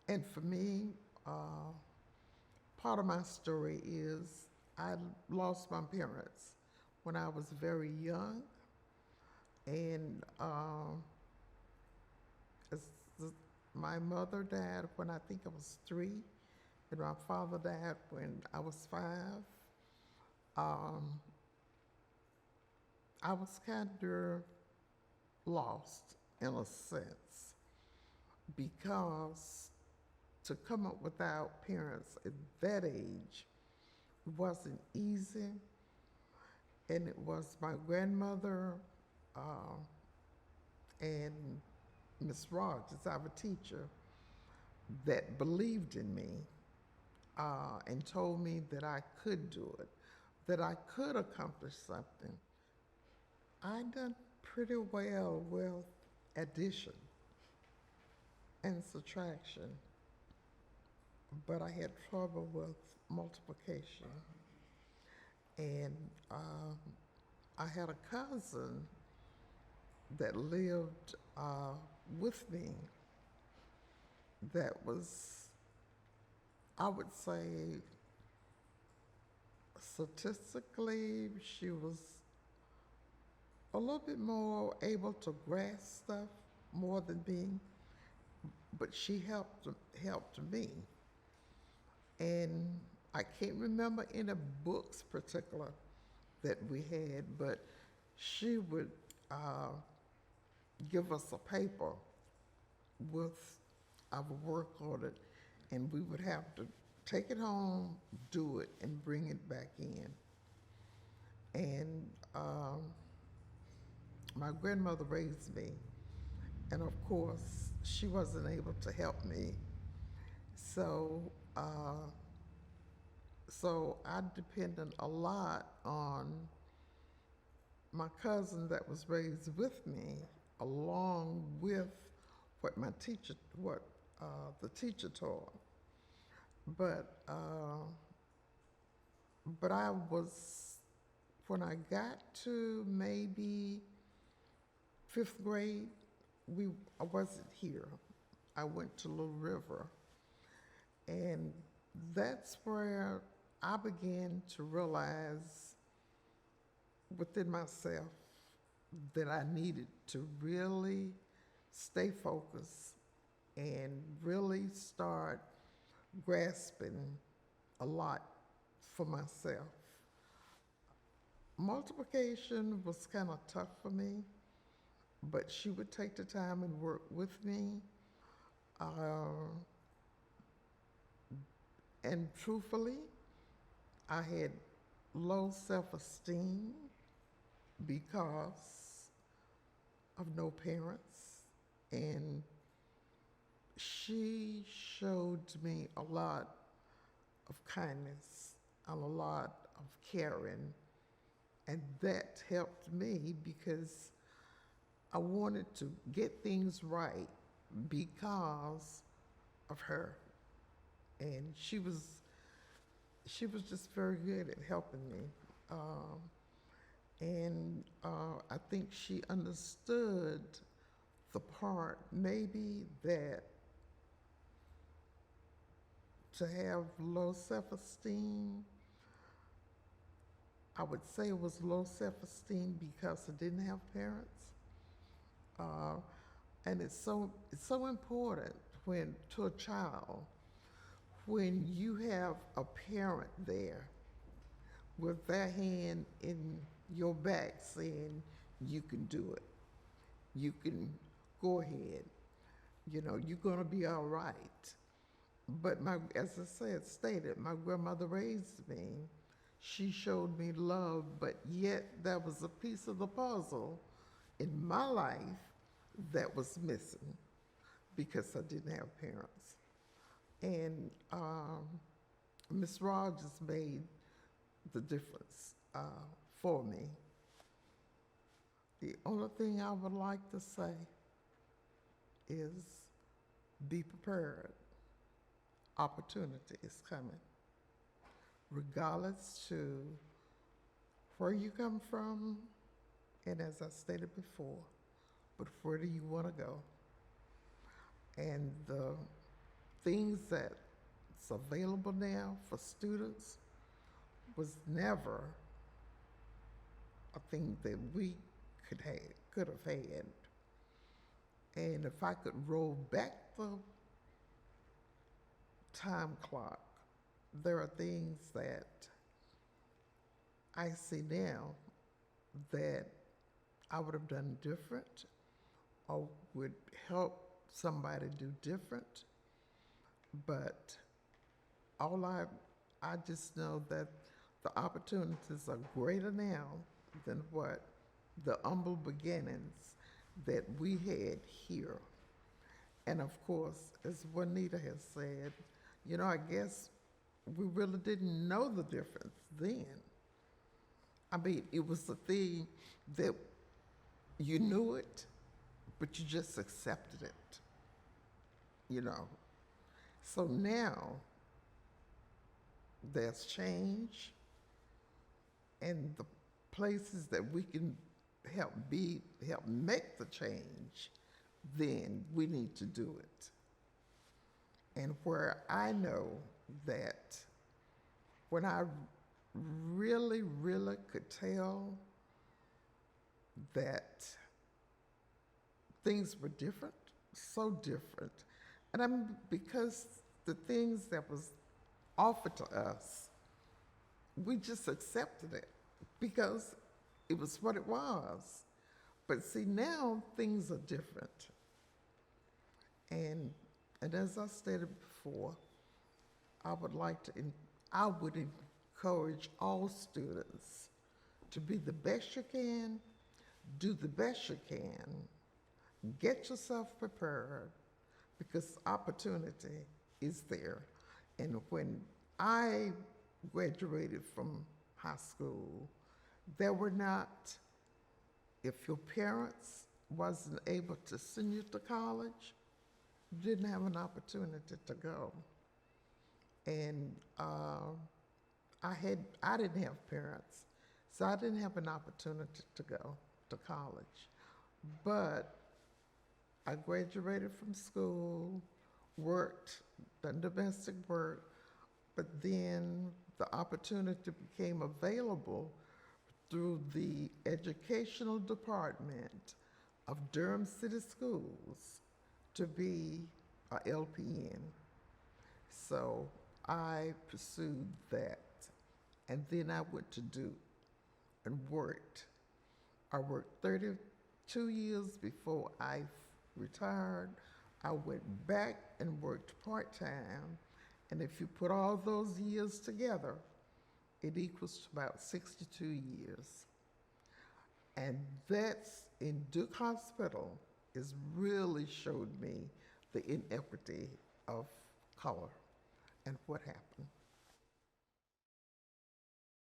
And for me, part of my story is I lost my parents when I was very young, and it's, my mother died when I think I was 3, and my father died when I was 5. Um, I was kind of lost in a sense because to come up without parents at that age wasn't easy. And it was my grandmother uh, and Miss Rogers, our teacher, that believed in me and told me that I could do it, that I could accomplish something. I done pretty well with addition and subtraction, but I had trouble with multiplication. And I had a cousin that lived with me that was, I would say, statistically, she was a little bit more able to grasp stuff more than me, but she helped me. And I can't remember any books particular that we had, but she would uh, give us a paper with our work on it, and we would have to take it home, do it, and bring it back in. And my grandmother raised me, and of course, she wasn't able to help me. So, so I depended a lot on my cousin that was raised with me, along with what my teacher, what the teacher taught. But but I was, when I got to maybe 5th grade, I wasn't here. I went to Little River, and that's where I began to realize within myself that I needed to really stay focused and really start grasping a lot for myself. Multiplication was kind of tough for me, but she would take the time and work with me. Uh, and truthfully, I had low self esteem because of no parents. And she showed me a lot of kindness and a lot of caring. And that helped me because I wanted to get things right because of her. And she was just very good at helping me. And I think she understood the part maybe that to have low self-esteem, I would say it was low self-esteem because I didn't have parents. Uh, and it's so important when to a child when you have a parent there with their hand in your back saying you can do it, you can go ahead, you're going to be all right. But as I stated, my grandmother raised me. She showed me love, but yet there was a piece of the puzzle in my life that was missing because I didn't have parents. And Miss Rogers made the difference for me. The only thing I would like to say is be prepared. Opportunity is coming, regardless to where you come from, and as I stated before, but where do you want to go? And the things that's available now for students was never a thing that we could have had. And if I could roll back the time clock, there are things that I see now that I would have done different or would help somebody do different. But all I just know that the opportunities are greater now than what the humble beginnings that we had here. And of course, as Juanita has said, I guess we really didn't know the difference then. I mean, it was a thing that you knew it, but you just accepted it. So now there's change, and the places that we can help make the change, then we need to do it. And where I know that when I really, really could tell that things were different, so different, and because the things that was offered to us, we just accepted it because it was what it was. But see, now things are different. And as I stated before, I would encourage all students to be the best you can, do the best you can, get yourself prepared, because opportunity is there. And when I graduated from high school, there were not, if your parents wasn't able to send you to college, you didn't have an opportunity to go. And I didn't have parents, so I didn't have an opportunity to go to college. But I graduated from school, worked, done domestic work, but then the opportunity became available through the educational department of Durham City Schools to be a LPN. So I pursued that, and then I went to Duke and worked. I worked 32 years before I retired. I went back and worked part-time, and if you put all those years together, it equals to about 62 years. And that's in Duke Hospital has really showed me the inequity of color and what happened.